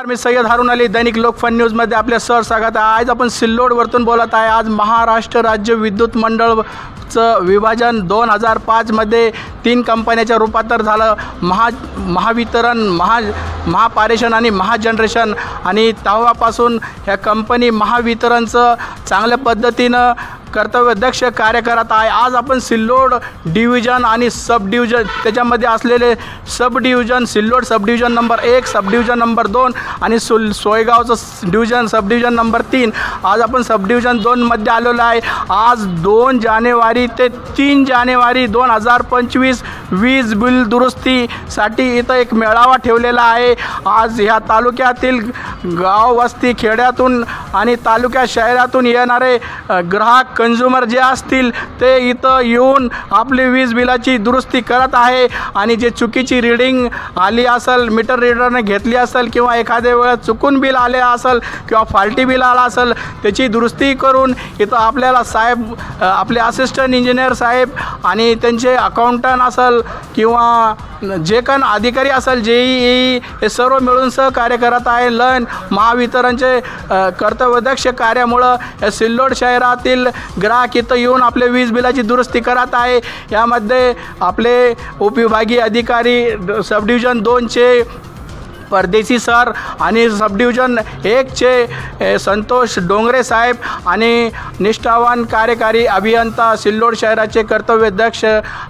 मी सय्यद हारून अली, दैनिक लोकफन न्यूजमध्ये आपले स्वागत आहे। आज आपण सिल्लोडवरून बोलत आहे। आज महाराष्ट्र राज्य विद्युत मंडळचं विभाजन 2005 मध्ये 3 कंपन्याच्या रूपांतर झालं। महावितरण, महापारेषण आणि महाजनरेशन। आणि तेव्हापासून ह्या कंपनी महावितरणचं चांगल्या पद्धतीनं कर्तव्यदक्ष कार्य करत आहे। आज आपण सिल्लोड डिव्हिजन आणि सब डिव्हिजन त्याच्यामध्ये असलेले सब डिव्हिजन, सिल्लोड सब डिव्हिजन नंबर 1, सब डिव्हिजन नंबर 2 आणि सोयगावचं डिव्हिजन सब डिव्हिजन नंबर 3। आज आपण सब डिव्हिजन 2 मध्ये आलेलो आहे। आज 2 जानेवारी ते 3 जानेवारी 2025 वीज बिल दुरुस्तीसाठी इथं एक मेळावा ठेवलेला आहे। आज ह्या तालुक्यातील गाव वस्ती खेड्यातून आणि तालुक्या शहरातून येणारे ग्राहक कंझ्युमर जे असतील ते इथं येऊन आपली वीज बिलाची दुरुस्ती करत आहे। आणि जे चुकीची रीडिंग आली असेल, मीटर रीडरने घेतली असेल किंवा एखाद्या वेळेस चुकून बिल आले असेल किंवा फॉल्टी बिल आला असेल त्याची दुरुस्ती करून इथं आपल्याला साहेब, आपले असिस्टंट इंजिनियर साहेब आणि त्यांचे अकाउंटंट असेल किंवा जे पण अधिकारी असेल, JEE, हे सर्व मिळून सहकार्य करत आहे। लन महावितरणचे कर्तव्यदक्ष कार्यामुळं या सिल्लोड शहरातील ग्राहक इथं येऊन आपले वीज बिलाची दुरुस्ती करत आहे। यामध्ये आपले उपविभागीय अधिकारी सब डिव्हिजन 2चे परदेशी सर आणि सब डिव्हिजन 1चे संतोष डोंगरे साहेब आणि निष्ठावान कार्यकारी अभियंता सिल्लोड शहराचे कर्तव्यदक्ष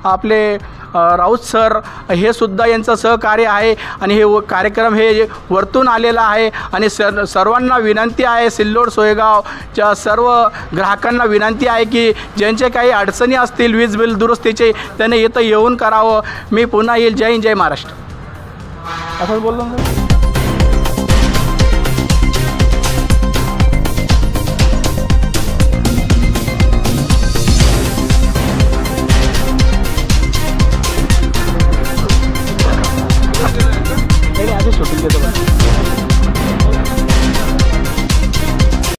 आपले राऊत सर, हे सुद्धा यांचं सहकार्य आहे। आणि हे कार्यक्रम हे वरतून आलेला आहे। आणि सर्वांना विनंती आहे, सिल्लोड सोयगावच्या सर्व ग्राहकांना विनंती आहे की ज्यांचे काही अडचणी असतील वीज बिल दुरुस्तीचे त्याने इथं येऊन करावं। मी पुन्हा येईल। जय हिंद, जय महाराष्ट्र। असं बोललो ना।